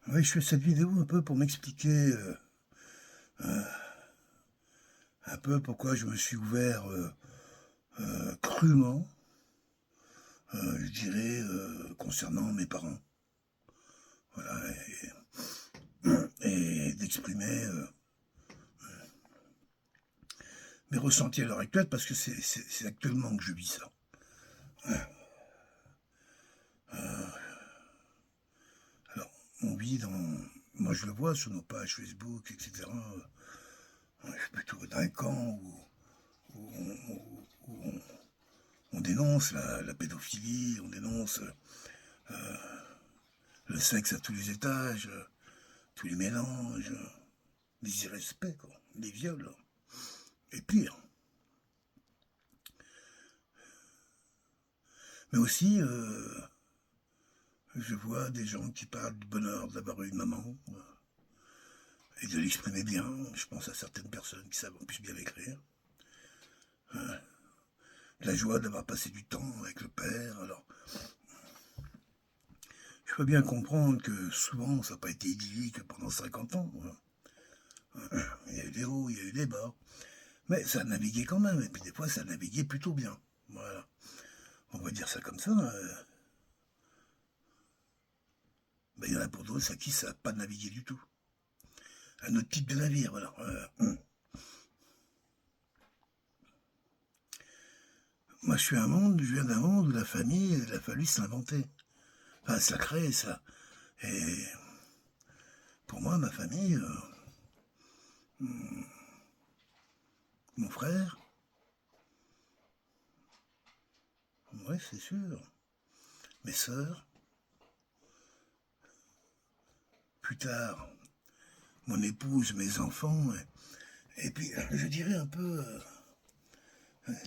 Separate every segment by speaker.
Speaker 1: Oui, je fais cette vidéo un peu pour m'expliquer un peu pourquoi je me suis ouvert crûment, je dirais, concernant mes parents. Voilà, et d'exprimer mes ressentis à l'heure actuelle, parce que c'est actuellement que je vis ça. Alors, on vit dans... Moi, je le vois sur nos pages Facebook, etc. Je suis plutôt d'un camp où on dénonce la pédophilie, on dénonce le sexe à tous les étages, tous les mélanges, les irrespects, quoi, les viols, et pire. Mais aussi, je vois des gens qui parlent du bonheur d'avoir eu une maman et de l'exprimer bien. Je pense à certaines personnes qui savent en plus bien l'écrire. La joie d'avoir passé du temps avec le père. Alors, je peux bien comprendre que souvent, ça n'a pas été idyllique pendant 50 ans. Il y a eu des hauts, il y a eu des bas. Mais ça a navigué quand même. Et puis des fois, ça a navigué plutôt bien. Voilà. On va dire ça comme ça. Ben, il y en a pour d'autres à qui ça n'a pas navigué du tout. Un autre type de navire, voilà. Moi, je viens d'un monde où la famille, il a fallu s'inventer. Enfin, ça crée, ça. Et pour moi, ma famille, mon frère, ouais, c'est sûr. Mes sœurs, plus tard, mon épouse, mes enfants, et puis, je dirais un peu,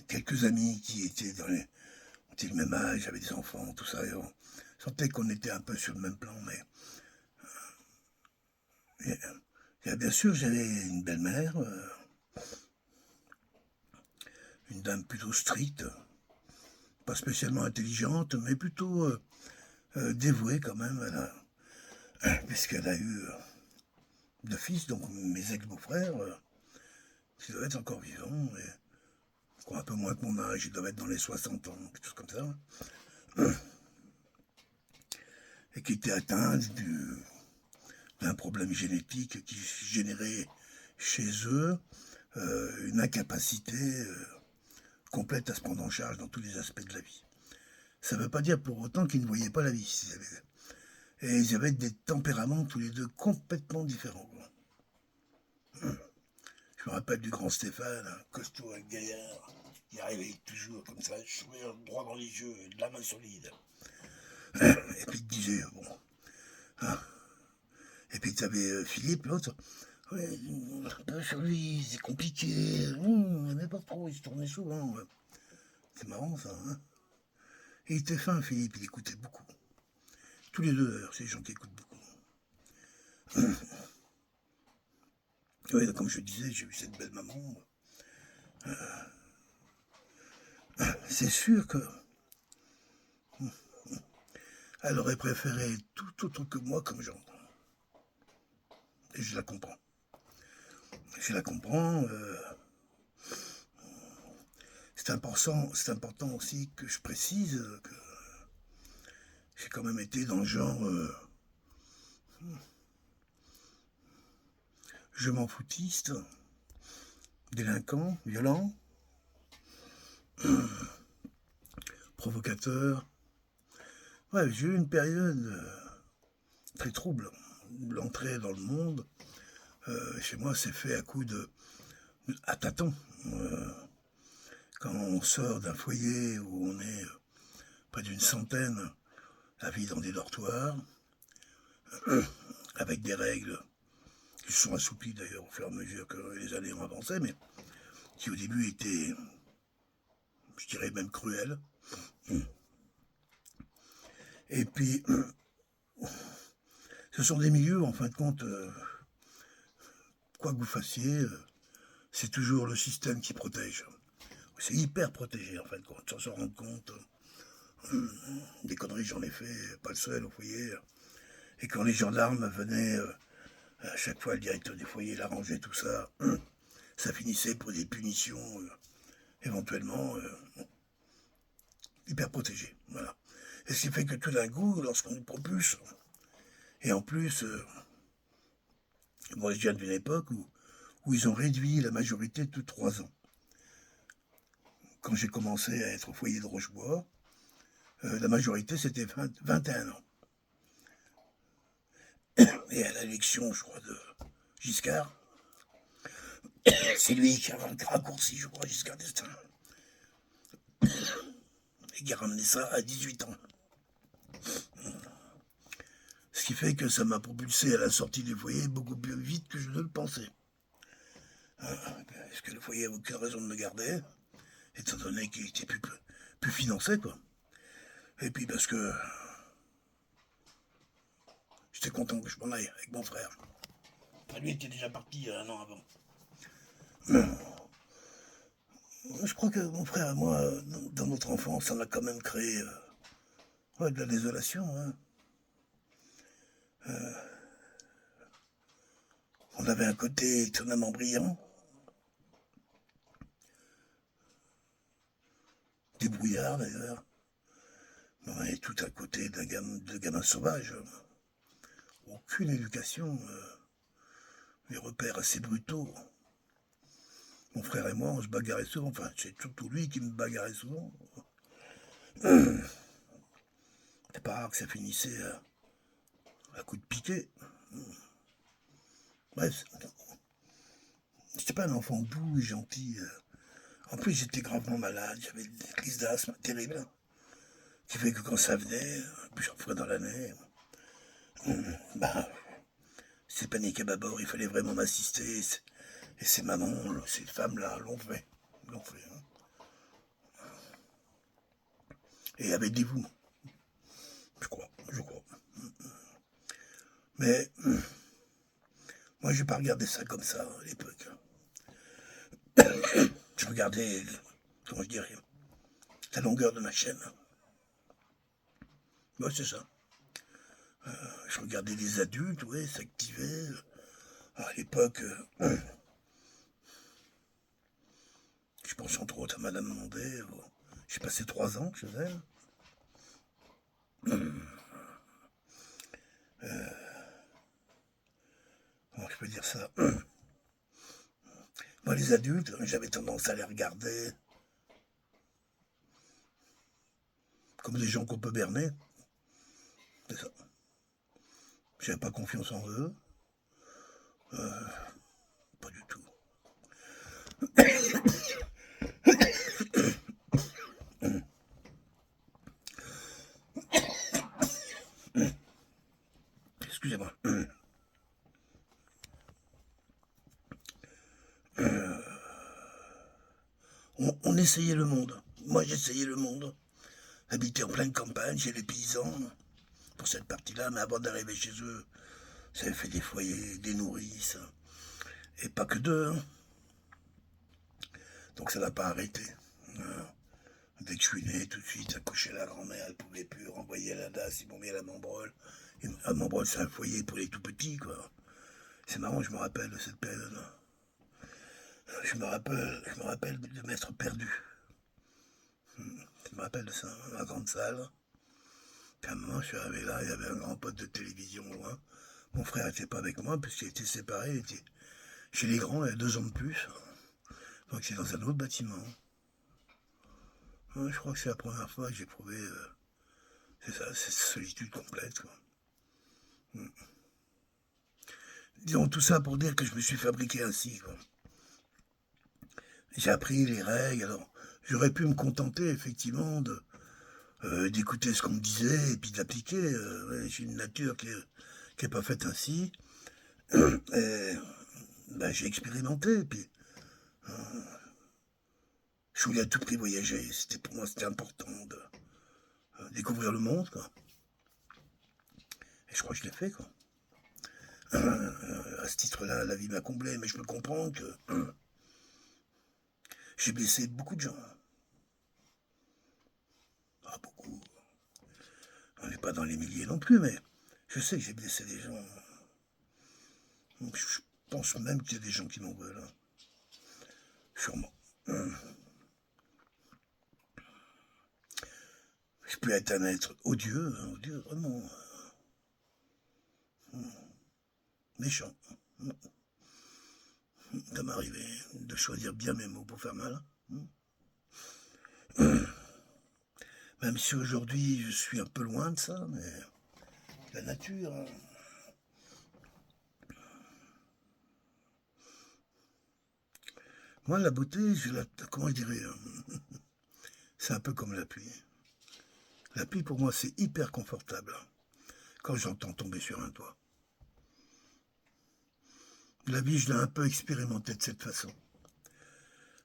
Speaker 1: quelques amis qui étaient étaient le même âge, avaient des enfants, tout ça, et on sentait qu'on était un peu sur le même plan, mais bien sûr, j'avais une belle-mère, une dame plutôt stricte, pas spécialement intelligente, mais plutôt dévouée quand même, puisqu'elle a eu deux fils, donc mes ex-beaux-frères, qui doivent être encore vivants, et je crois un peu moins que mon âge, ils doivent être dans les 60 ans, quelque chose comme ça, et qui étaient atteints d'un problème génétique qui générait chez eux une incapacité complète à se prendre en charge dans tous les aspects de la vie. Ça ne veut pas dire pour autant qu'ils ne voyaient pas la vie. Et ils avaient des tempéraments tous les deux complètement différents. Je me rappelle du grand Stéphane, un costaud, un gaillard, qui arrivait toujours comme ça, sourire droit dans les yeux, de la main solide. Et puis il disait, bon. Hein. Et puis tu avais Philippe, l'autre. Ouais, un peu sur lui, c'est compliqué. Il n'aimait pas trop, il se tournait souvent. C'est marrant ça. Hein. Et il était fin, Philippe, il écoutait beaucoup. Tous les deux d'ailleurs, c'est des gens qui écoutent beaucoup. Oui, comme je disais, j'ai eu cette belle maman. C'est sûr que elle aurait préféré tout autre que moi comme genre. Et je la comprends. Je la comprends. C'est important aussi que je précise que j'ai quand même été dans le genre je m'en foutiste, délinquant, violent, provocateur. Ouais, j'ai eu une période très trouble. L'entrée dans le monde, chez moi, s'est fait à coup de à tâtons. Euh, Quand on sort d'un foyer où on est près d'une centaine à vivre dans des dortoirs, avec des règles qui se sont assouplies d'ailleurs au fur et à mesure que les années ont avancé, mais qui au début étaient, je dirais même cruelles. Et puis, ce sont des milieux, en fin de compte, quoi que vous fassiez, c'est toujours le système qui protège. C'est hyper protégé, en fin de compte, sans se rendre compte. Des conneries, j'en ai fait, pas le seul au foyer. Et quand les gendarmes venaient, à chaque fois le directeur des foyers l'arrangeait tout ça, ça finissait pour des punitions éventuellement hyper protégées. Voilà. Et ce qui fait que tout d'un coup, lorsqu'on nous propulse, et en plus, moi je viens d'une époque où ils ont réduit la majorité de 3 ans. Quand j'ai commencé à être au foyer de Rochebois, la majorité c'était 21 ans. Et à l'élection, je crois, de Giscard, c'est lui qui a raccourci, je crois, Giscard d'Estaing. Et qui a ramené ça à 18 ans. Ce qui fait que ça m'a propulsé à la sortie du foyer beaucoup plus vite que je ne le pensais. Parce que le foyer n'avait aucune raison de me garder, étant donné qu'il était plus financé, quoi. Et puis parce que j'étais content que je m'en aille avec mon frère. Enfin, lui était déjà parti 1 an avant. Je crois que mon frère et moi, dans notre enfance, on a quand même créé de la désolation. Hein. On avait un côté étonnamment brillant, débrouillard d'ailleurs, mais on avait tout à côté de gamin sauvage. Aucune éducation, des repères assez brutaux. Mon frère et moi, on se bagarrait souvent, enfin c'est surtout lui qui me bagarrait souvent. C'est pas rare que ça finissait à coups de piquet. Bref, j'étais pas un enfant doux et gentil. En plus, j'étais gravement malade, j'avais des crises d'asthme terribles, qui fait que quand ça venait, plusieurs fois dans l'année, bah, c'est panique à bâbord, il fallait vraiment m'assister. Et ces mamans, ces femmes-là l'ont fait. Hein. Et avec dévouement, je crois. Mais moi, j'ai pas regardé ça comme ça à l'époque. Je regardais, comment je dirais, la longueur de ma chaîne. Ouais, c'est ça. Je regardais les adultes, ouais, s'activer. À l'époque, je pense entre autres à Madame Mondé. J'ai passé 3 ans chez elle. Comment je peux dire ça? Moi, les adultes, j'avais tendance à les regarder comme des gens qu'on peut berner. C'est ça. J'avais pas confiance en eux. Pas du tout. Excusez-moi. On essayait le monde. Moi, j'essayais le monde. Habiter en pleine campagne, chez les paysans, pour cette partie-là, mais avant d'arriver chez eux, ça avait fait des foyers, des nourrices, et pas que deux. Hein. Donc ça n'a pas arrêté. Dès que je suis né, tout de suite, accoucher la grand-mère, elle pouvait plus, renvoyer à la DAS, ils m'ont mis à la Membrol. Et à Membrol, c'est un foyer pour les tout petits, quoi. C'est marrant, je me rappelle de cette période. Je me rappelle de m'être perdu. Je me rappelle de ça, dans la grande salle. Puis à un moment, je suis arrivé là, il y avait un grand pote de télévision loin. Mon frère n'était pas avec moi, puisqu'il était séparé, il était chez les grands, il y a 2 ans de plus. Donc c'est dans un autre bâtiment. Je crois que c'est la première fois que j'ai prouvé, c'est ça, cette solitude complète, quoi. Disons tout ça pour dire que je me suis fabriqué ainsi, quoi. J'ai appris les règles, alors j'aurais pu me contenter effectivement d'écouter ce qu'on me disait et puis d'appliquer. J'ai une nature qui est pas faite ainsi. Et, j'ai expérimenté, et puis je voulais à tout prix voyager. Pour moi, c'était important de découvrir le monde, quoi. Et je crois que je l'ai fait, quoi. À ce titre-là, la vie m'a comblé, mais je me comprends que j'ai blessé beaucoup de gens. Ah, beaucoup. On n'est pas dans les milliers non plus, mais Je sais que j'ai blessé des gens. Je pense même qu'il y a des gens qui m'en veulent. Hein. Sûrement. Je peux être un être odieux, vraiment méchant. Ça m'est arrivé de choisir bien mes mots pour faire mal. Même si aujourd'hui je suis un peu loin de ça, mais la nature. Hein. Moi, la beauté, comment je dirais, c'est un peu comme la pluie. La pluie, pour moi, c'est hyper confortable quand j'entends tomber sur un toit. La vie, je l'ai un peu expérimentée de cette façon.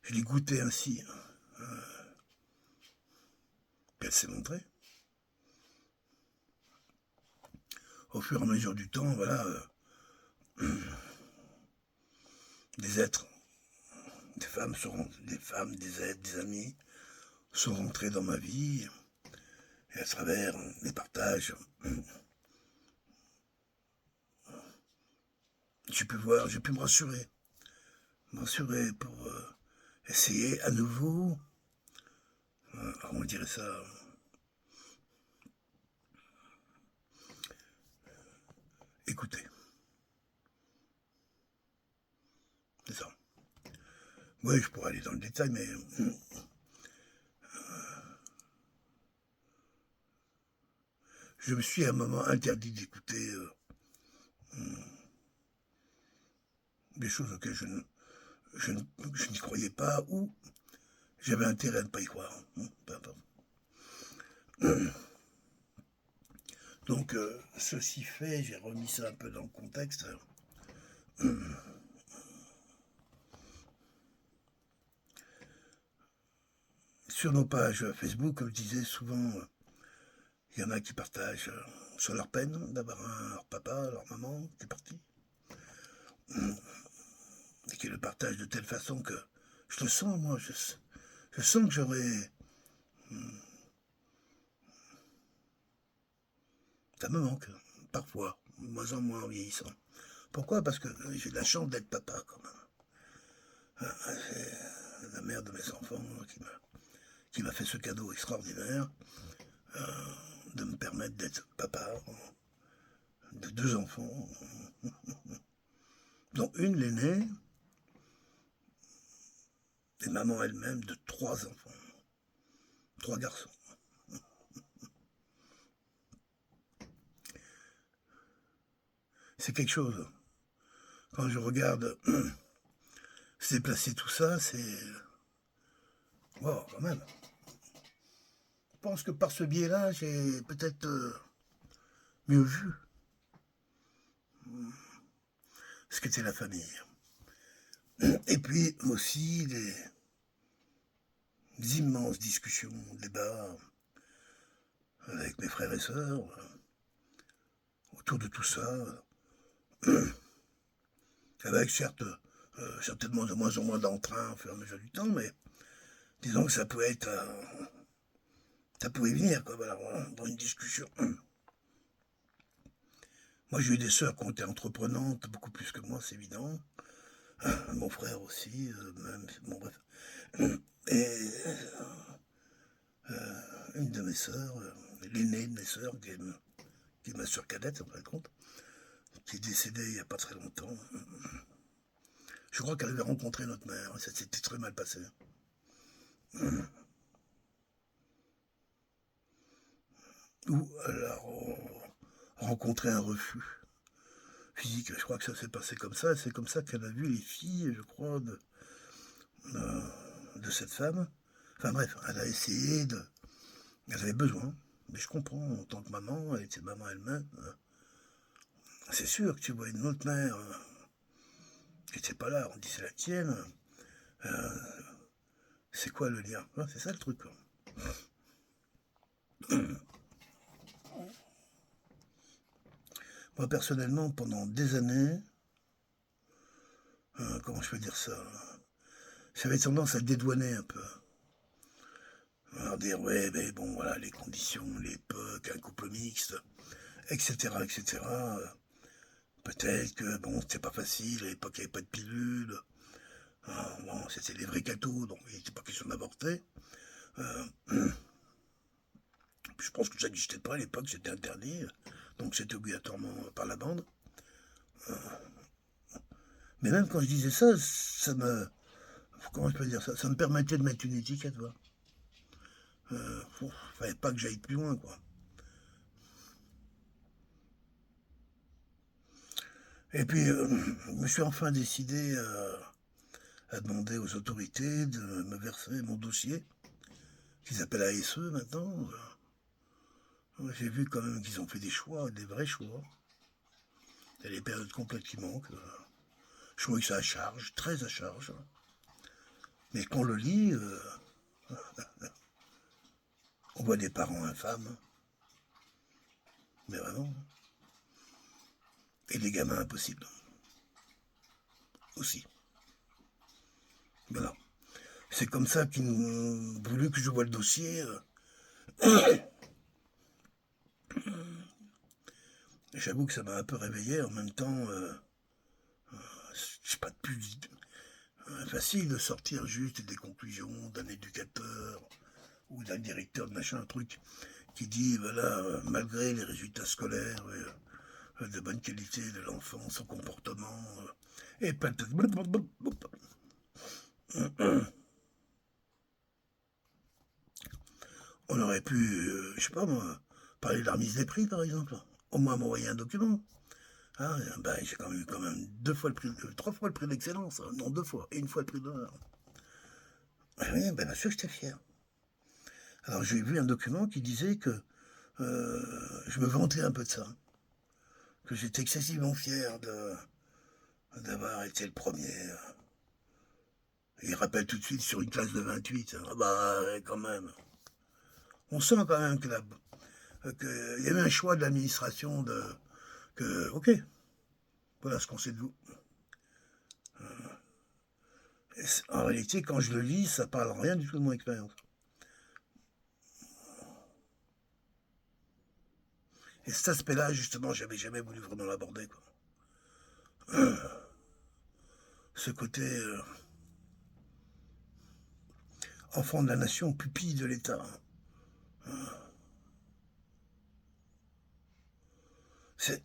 Speaker 1: Je l'ai goûté ainsi. Elle s'est montrée. Au fur et à mesure du temps, voilà, des êtres, des femmes, des êtres, des amis sont rentrés dans ma vie. Et à travers les partages, j'ai pu me rassurer. Pour essayer à nouveau, comment on dirait ça, écouter. C'est ça. Oui, je pourrais aller dans le détail, mais je me suis à un moment interdit d'écouter des choses auxquelles je n'y croyais pas ou j'avais intérêt à ne pas y croire. Peu importe. Donc, ceci fait, j'ai remis ça un peu dans le contexte. Sur nos pages Facebook, comme je disais souvent, il y en a qui partagent sur leur peine d'avoir leur papa, leur maman qui est parti. Et qui le partagent de telle façon que je le sens, moi, je sens que j'aurais... Ça me manque, parfois, moins en moins en vieillissant. Pourquoi? Parce que j'ai la chance d'être papa, quand même. C'est la mère de mes enfants qui m'a fait ce cadeau extraordinaire de me permettre d'être papa de 2 enfants, dont une, l'aînée, et maman elle-même de 3 enfants, 3 garçons. C'est quelque chose. Quand je regarde se déplacer tout ça, c'est... Wow, quand même. Je pense que par ce biais-là, j'ai peut-être mieux vu ce qu'était la famille. Et puis aussi les immenses discussions, débats avec mes frères et sœurs autour de tout ça, avec certes certainement de moins en moins d'entrain au fur et à mesure du temps, mais disons que ça pouvait être ça pouvait venir quoi, voilà, dans une discussion. Moi j'ai eu des sœurs qui ont été entreprenantes beaucoup plus que moi, c'est évident. Mon frère aussi, même, bon bref. Et une de mes sœurs, l'aînée de mes sœurs, qui est ma sœur cadette, en fin de compte, qui est décédée il n'y a pas très longtemps. Je crois qu'elle avait rencontré notre mère, ça s'était très mal passé. Ou elle a rencontré un refus physique, je crois que ça s'est passé comme ça, et c'est comme ça qu'elle a vu les filles, je crois, de cette femme. Enfin bref, elle a essayé de... Elle avait besoin, mais je comprends, en tant que maman, elle était maman elle-même, c'est sûr que tu vois une autre mère qui n'était pas là, on dit c'est la tienne, c'est quoi le lien? C'est ça le truc. Quoi. Moi personnellement, pendant des années, comment je peux dire ça, j'avais tendance à dédouaner un peu. Alors dire, ouais, mais bon, voilà, les conditions, l'époque, un couple mixte, etc., etc. Peut-être que, bon, c'était pas facile, à l'époque, il n'y avait pas de pilule. Bon, c'était les vrais cathos, donc il n'était pas question d'avorter. Euh, je pense que ça n'existait pas à l'époque, c'était interdit. Donc c'était obligatoirement par la bande. Mais même quand je disais ça, ça me... Comment je peux dire ça? Ça me permettait de mettre une étiquette, quoi. Fallait pas que j'aille plus loin, quoi. Et puis, je me suis enfin décidé à demander aux autorités de me verser mon dossier, qu'ils appellent ASE maintenant. J'ai vu quand même qu'ils ont fait des choix, des vrais choix. Il y a des périodes complètes qui manquent. Je trouvais que ça à charge, très à charge. Mais quand on le lit, on voit des parents infâmes. Mais vraiment. Et des gamins impossibles. Aussi. Voilà. C'est comme ça qu'ils ont voulu que je vois le dossier. J'avoue que ça m'a un peu réveillé. En même temps, c'est pas plus facile de sortir juste des conclusions d'un éducateur ou d'un directeur de machin, un truc qui dit, voilà, malgré les résultats scolaires de bonne qualité de l'enfant, son comportement, et peut-être... On aurait pu, je sais pas moi, parler de la remise des prix, par exemple. Au moins m'envoyer un document. Ah, ben, j'ai quand même 3 fois le prix d'excellence. Non, 2 fois. Et 1 fois le prix d'honneur. Oui, ben, bien sûr que j'étais fier. Alors, j'ai vu un document qui disait que je me vantais un peu de ça. Que j'étais excessivement fier d'avoir été le premier. Il rappelle tout de suite sur une classe de 28. Ah bah, ouais, quand même. On sent quand même qu'il y avait un choix de l'administration ok, voilà ce qu'on sait de vous. En réalité, quand je le lis, ça parle rien du tout de mon expérience. Et cet aspect-là, justement, j'avais jamais voulu vraiment l'aborder, quoi. Ce côté enfant de la nation, pupille de l'État. C'est...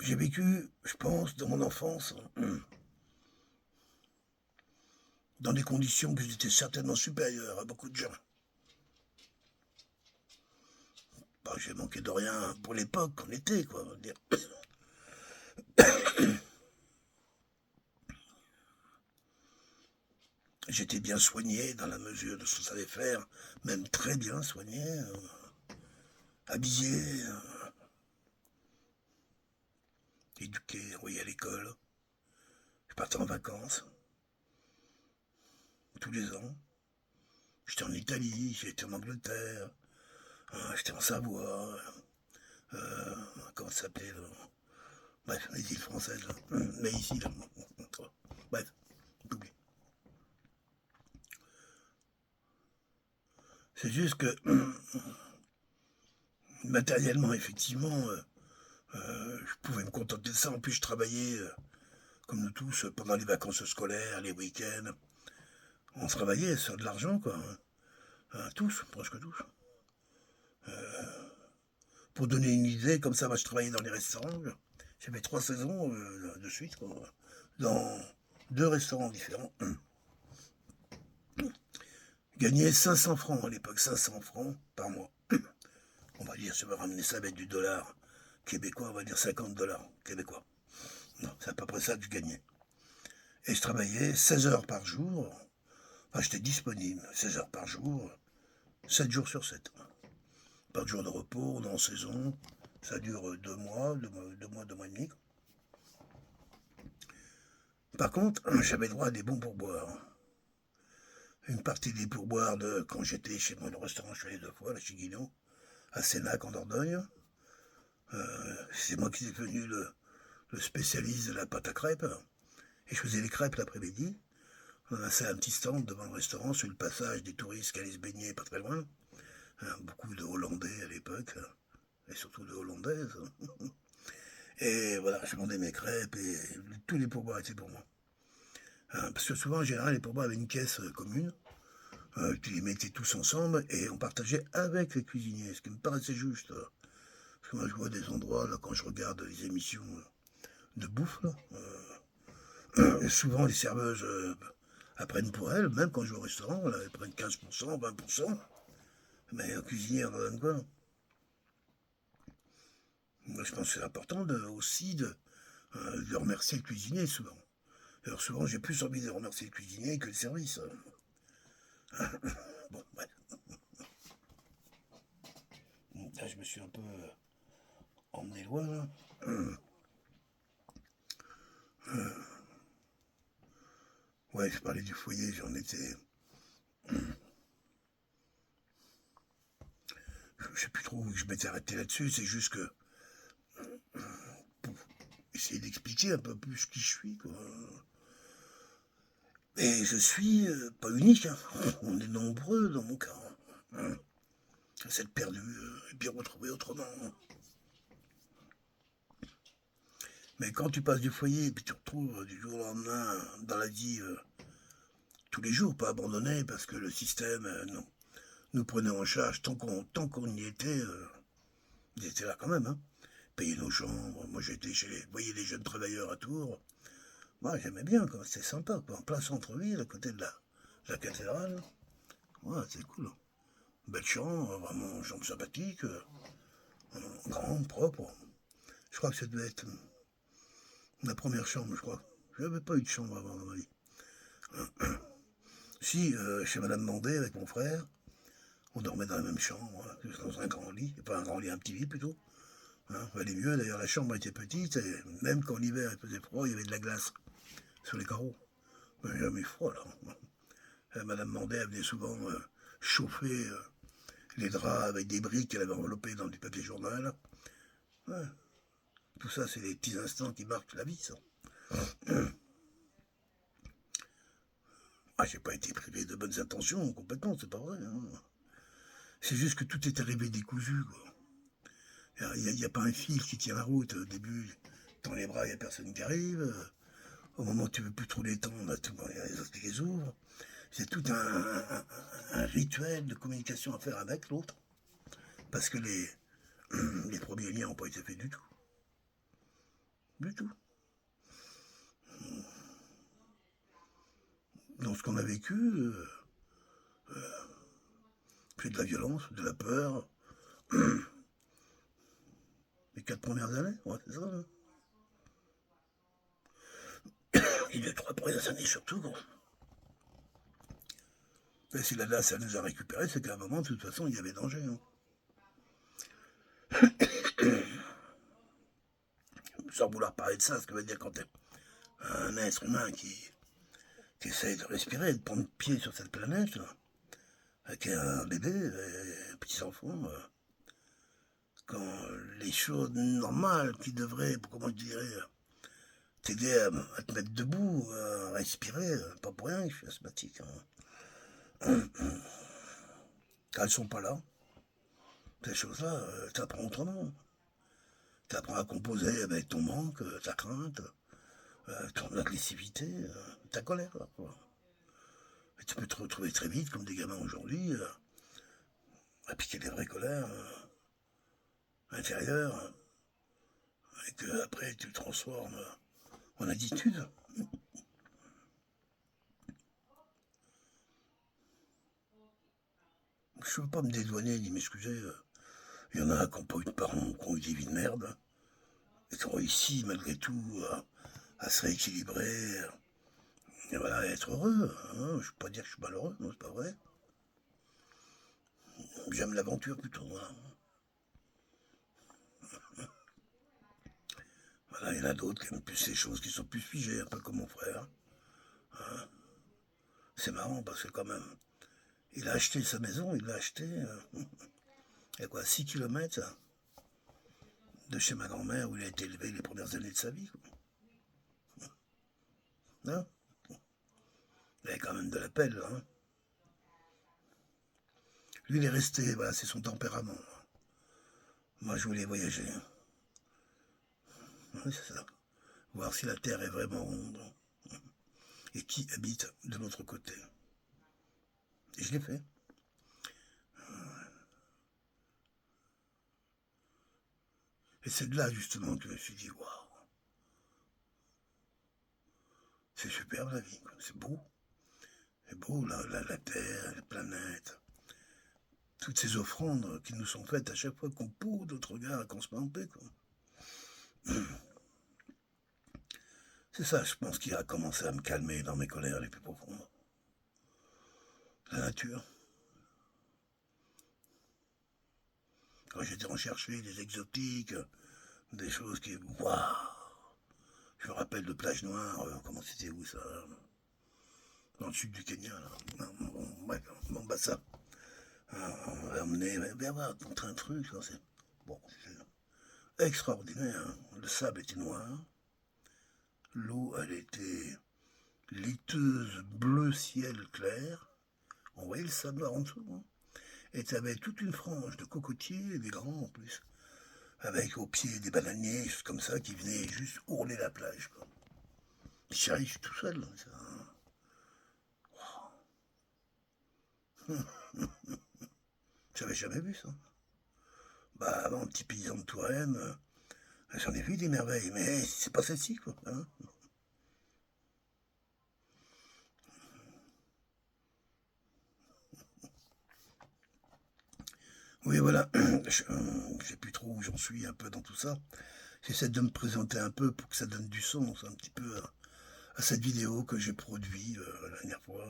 Speaker 1: J'ai vécu, je pense, dans mon enfance, dans des conditions que j'étais certainement supérieures à beaucoup de gens. Bah, j'ai manqué de rien pour l'époque qu'on était, quoi, on va dire. J'étais bien soigné dans la mesure de ce que ça savait faire, même très bien soigné, habillé, éduqué, envoyé à l'école. Je partais en vacances, tous les ans. J'étais en Italie, j'étais en Angleterre, j'étais en Savoie, comment ça s'appelait là. Bref, les îles françaises, là. Mais ici, là. Bref, j'oublie. C'est juste que, matériellement, effectivement, je pouvais me contenter de ça. En plus, je travaillais, comme nous tous, pendant les vacances scolaires, les week-ends. On travaillait sur de l'argent, quoi. Tous, presque tous. Pour donner une idée, comme ça, moi, je travaillais dans les restaurants. J'ai fait 3 saisons de suite, quoi, dans 2 restaurants différents. Gagnais 500 francs à l'époque, 500 francs par mois. On va dire, si on va ramener ça avec du dollar québécois, on va dire 50 dollars québécois. Non, c'est à peu près ça que je gagnais. Et je travaillais 16 heures par jour. Enfin, j'étais disponible 16 heures par jour, 7 jours sur 7. Pas de jour de repos, on est en saison. Ça dure 2 mois, 2 mois et demi. Par contre, j'avais droit à des bons pourboires. Une partie des pourboires de quand j'étais chez moi, le restaurant, je suis allé 2 fois, la Chiguino, à Sénac en Dordogne. C'est moi qui suis devenu le spécialiste de la pâte à crêpes. Et je faisais les crêpes l'après-midi. On a fait un petit stand devant le restaurant sur le passage des touristes qui allaient se baigner pas très loin. Beaucoup de Hollandais à l'époque, et surtout de Hollandaises. Et voilà, je vendais mes crêpes et tous les pourboires étaient pour moi. Parce que souvent, en général, les pourboires avaient une caisse commune. Tu les mettais tous ensemble et on partageait avec les cuisiniers, ce qui me paraissait juste. Parce que moi, je vois des endroits, là, quand je regarde les émissions de bouffe, là, souvent les serveuses apprennent pour elles, même quand je vais au restaurant, là, elles prennent 15%, 20%. Mais un cuisinier, on en donne quoi? Moi, je pense que c'est important aussi de remercier le cuisinier, souvent. Alors souvent, j'ai plus envie de remercier le cuisinier que le service. Bon, ouais. Là, je me suis un peu emmené loin, là. Ouais, je parlais du foyer, j'en étais... Je sais plus trop où je m'étais arrêté là-dessus, c'est juste que... Pour essayer d'expliquer un peu plus qui je suis, quoi. Et je suis pas unique, hein. On est nombreux dans mon cas. S'être perdu et puis retrouver autrement. Mais quand tu passes du foyer et puis tu te retrouves du jour au lendemain dans la vie tous les jours, pas abandonné parce que le système non, nous prenait en charge tant qu'on y était, ils étaient là quand même. Hein. Payer nos chambres. Moi j'étais chez les, voyez, les jeunes travailleurs à Tours. Moi j'aimais bien, c'était sympa, quoi. En plein centre-ville, à côté de la cathédrale. Ouais, c'est cool. Belle chambre, vraiment chambre sympathique, grande, propre. Je crois que ça devait être ma première chambre, je crois. Je n'avais pas eu de chambre avant dans ma vie. Si, chez Madame Mandé avec mon frère, on dormait dans la même chambre, dans un grand lit, pas un grand lit, un petit lit plutôt. Hein, valait mieux, d'ailleurs la chambre était petite, et même quand l'hiver il faisait froid, il y avait de la glace sur les carreaux. Mais jamais froid là. Madame Mandé elle venait souvent chauffer les draps avec des briques qu'elle avait enveloppées dans du papier journal. Ouais. Tout ça, c'est des petits instants qui marquent la vie, ça. Ah, j'ai pas été privé de bonnes intentions, complètement, c'est pas vrai. Hein. C'est juste que tout est arrivé décousu, quoi. Il n'y a pas un fil qui tient la route. Au début, dans les bras, il n'y a personne qui arrive. Au moment où tu veux plus trop l'étendre, il y a les autres qui les ouvrent. C'est tout un rituel de communication à faire avec l'autre. Parce que les premiers liens n'ont pas été faits du tout. Du tout. Dans ce qu'on a vécu, c'est de la violence, de la peur. Les 4 premières années, ouais, c'est ça. Hein. Et les 3 premières années surtout, quoi. Et si là, ça nous a récupérés, c'est qu'à un moment, de toute façon, il y avait danger. Hein. Sans vouloir parler de ça, ce que veut dire quand t'es un être humain qui essaye de respirer, de prendre pied sur cette planète, là, avec un bébé, un petit enfant, quand les choses normales qui devraient, comment je dirais, t'aider à te mettre debout, à respirer, pas pour rien, je suis asthmatique. Hein. Quand elles sont pas là, ces choses-là, t'apprends autrement. T'apprends à composer avec ton manque, ta crainte, ton agressivité, ta colère. Là, quoi. Et tu peux te retrouver très vite comme des gamins aujourd'hui, à piquer des vraies colères intérieures, et que après tu transformes en attitude. Je ne veux pas me dédouaner ni m'excuser. Il y en a qui n'ont pas eu de parents, qui ont eu des vies de merde, et qui ont réussi malgré tout à se rééquilibrer, et voilà, à être heureux. Hein. Je ne veux pas dire que je suis malheureux, non, c'est pas vrai. J'aime l'aventure plutôt. Voilà. Voilà, il y en a d'autres qui aiment plus ces choses qui sont plus figées, un peu comme mon frère. Hein. C'est marrant parce que quand même, il a acheté sa maison, il l'a acheté, il y a quoi, 6 kilomètres de chez ma grand-mère où il a été élevé les premières années de sa vie. Hein. Il avait quand même de la pelle, hein. Lui, il est resté, voilà, c'est son tempérament. Moi, je voulais voyager. Oui, c'est ça. Voir si la Terre est vraiment ronde. Et qui habite de l'autre côté. Et je l'ai fait. Et c'est de là, justement, que je me suis dit, waouh, c'est superbe la vie, c'est beau. C'est beau, la Terre, les planètes. Toutes ces offrandes qui nous sont faites à chaque fois qu'on pose notre regard et qu'on se met en paix, quoi. C'est ça, je pense, qui a commencé à me calmer dans mes colères les plus profondes. La nature. Quand j'étais en chercher des exotiques, des choses qui... Waouh. Je me rappelle de Plage Noire, comment c'était où ça? Dans le sud du Kenya, là. Bref, Mombasa. On va emmener, il va y avoir tout un truc, ça, c'est... Bon, c'est extraordinaire, hein. Le sable était noir. L'eau, elle était liteuse, bleu ciel clair. On voyait le sable noir en dessous, hein. Et tu avais toute une frange de cocotiers, des grands en plus, avec au pied des bananiers, choses comme ça, qui venaient juste ourler la plage, quoi. Je suis tout seul, là, ça. Wow. J'avais jamais vu ça. Bah, avant, petit paysan de Touraine, j'en ai vu des merveilles, mais c'est pas celle-ci, quoi. Hein. Oui, voilà, je sais plus trop où j'en suis un peu dans tout ça. J'essaie de me présenter un peu pour que ça donne du sens un petit peu à cette vidéo que j'ai produite la dernière fois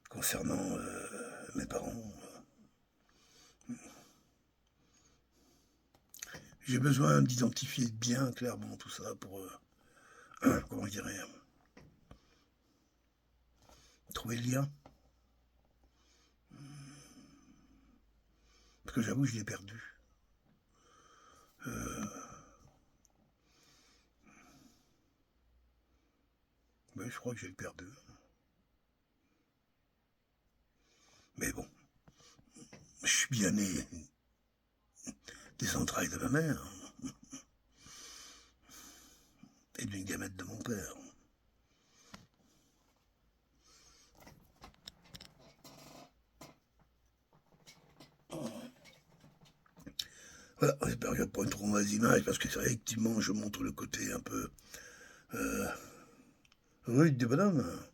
Speaker 1: concernant mes parents. J'ai besoin d'identifier bien clairement tout ça pour, comment je dirais, trouver le lien. Parce que j'avoue, je l'ai perdu. Ouais, je crois que j'ai le perdu. Mais bon, je suis bien né des entrailles de ma mère et d'une gamète de mon père. Voilà, j'espère que je vais pas une trop mauvaise image, parce que c'est vrai, effectivement, je montre le côté un peu rude du bonhomme.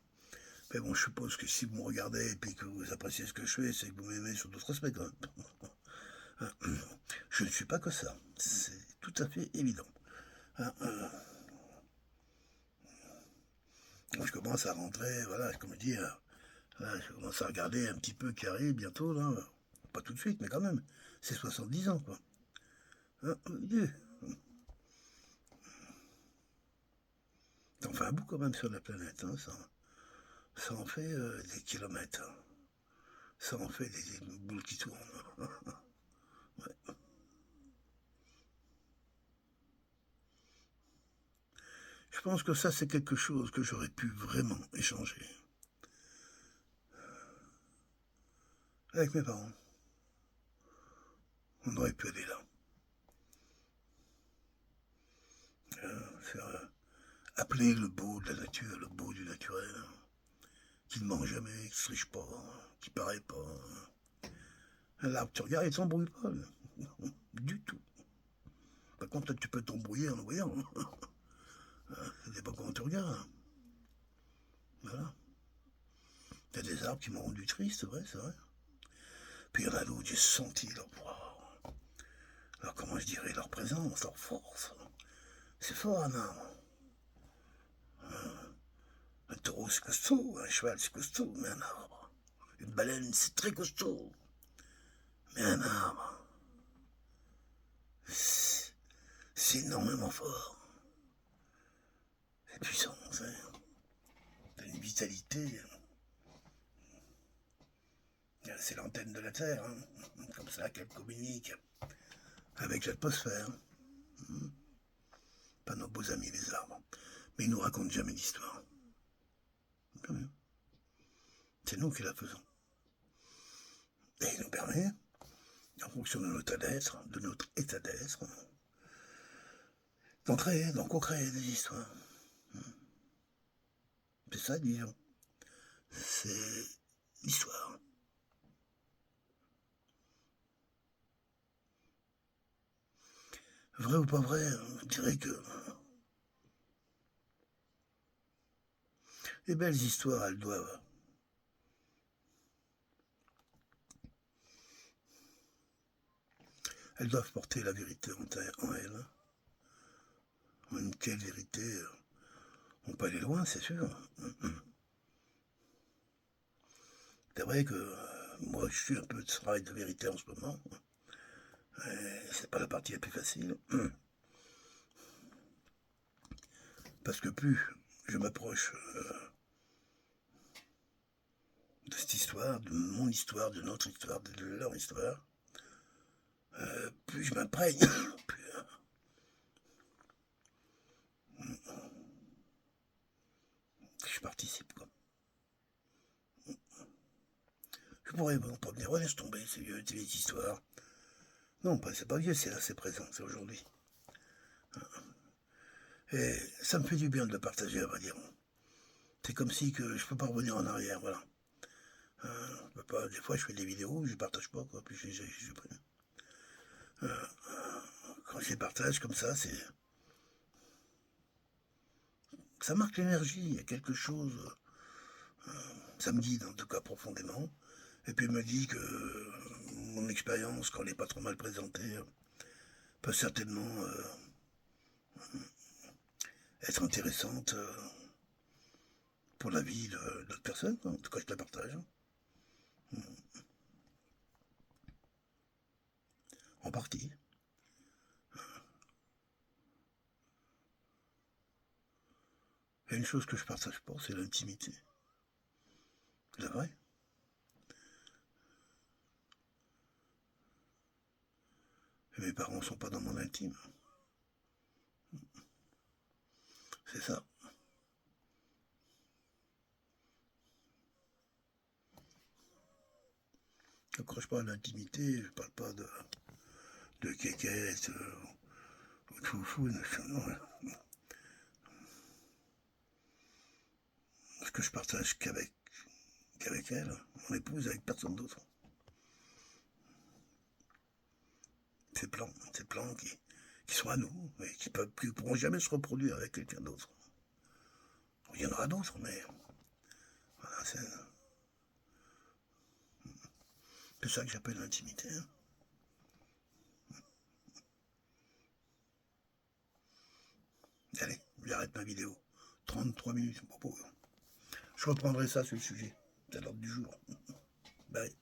Speaker 1: Mais bon, je suppose que si vous me regardez et puis que vous appréciez ce que je fais, c'est que vous m'aimez sur d'autres aspects, quand même. Je ne suis pas que ça, c'est tout à fait évident. Je commence à rentrer, voilà, comme je dis, là, je commence à regarder un petit peu qui arrive bientôt, là. Pas tout de suite, mais quand même. C'est 70 ans, quoi. Ça en fait un bout quand même sur la planète, hein, ça en fait des kilomètres. Ça en fait des boules qui tournent. Ouais. Je pense que ça, c'est quelque chose que j'aurais pu vraiment échanger avec mes parents. On aurait pu aller là. Faire appeler le beau de la nature, le beau du naturel, qui ne ment jamais, qui ne se riche pas, qui paraît pas. L'arbre, tu regardes, il ne s'embrouille pas, du tout. Par contre, tu peux t'embrouiller en le voyant. Ça dépend comment tu regardes. Voilà. Il y a des arbres qui m'ont rendu triste, c'est vrai, c'est vrai. Puis il y en a d'autres, j'ai senti leur, comment je dirais, leur présence, leur force. C'est fort un arbre. Un taureau c'est costaud, un cheval c'est costaud, mais un arbre. Une baleine c'est très costaud. Mais un arbre, c'est énormément fort. C'est puissant, c'est une vitalité. C'est l'antenne de la Terre, hein. Comme ça qu'elle communique avec l'atmosphère. Pas nos beaux amis les arbres. Mais ils nous racontent jamais d'histoire. C'est nous qui la faisons. Et il nous permet, en fonction de notre état d'être, d'en créer, d'en co-créer des histoires. C'est ça, disons. C'est l'histoire. Vrai ou pas vrai, je dirais que les belles histoires, elles doivent porter la vérité en elles. Quelle vérité, on peut aller loin, c'est sûr. C'est vrai que moi, je suis un peu de travail de vérité en ce moment. C'est pas la partie la plus facile. Parce que plus je m'approche de cette histoire, de mon histoire, de notre histoire, de leur histoire, plus je m'imprègne, plus je participe, quoi. Je pourrais pas me dire, ouais, laisse tomber, c'est vieux, c'est les histoires. Non, c'est pas vieux, c'est là, c'est présent, c'est aujourd'hui. Et ça me fait du bien de le partager, à vrai dire. C'est comme si que je peux pas revenir en arrière, voilà. Je peux pas, des fois, je fais des vidéos, je les partage pas, quoi. Puis quand je les partage comme ça, ça marque l'énergie. Il y a quelque chose, ça me guide en tout cas profondément. Et puis il me dit que mon expérience, quand elle n'est pas trop mal présentée, peut certainement être intéressante pour la vie d'autres personnes. En tout cas, je la partage. En partie. Il y a une chose que je partage pas, c'est l'intimité. C'est vrai. Et mes parents sont pas dans mon intime. C'est ça. Quand je parle d'intimité, je parle pas de kékette, ou de foufou, non. Ce que je partage qu'avec elle, mon épouse, avec personne d'autre. Ces plans qui sont à nous, et qui pourront jamais se reproduire avec quelqu'un d'autre. Il y en aura d'autres, mais voilà, c'est ça que j'appelle l'intimité. Hein. Allez, j'arrête ma vidéo. 33 minutes, propos. Je reprendrai ça sur le sujet. C'est à l'ordre du jour. Bye.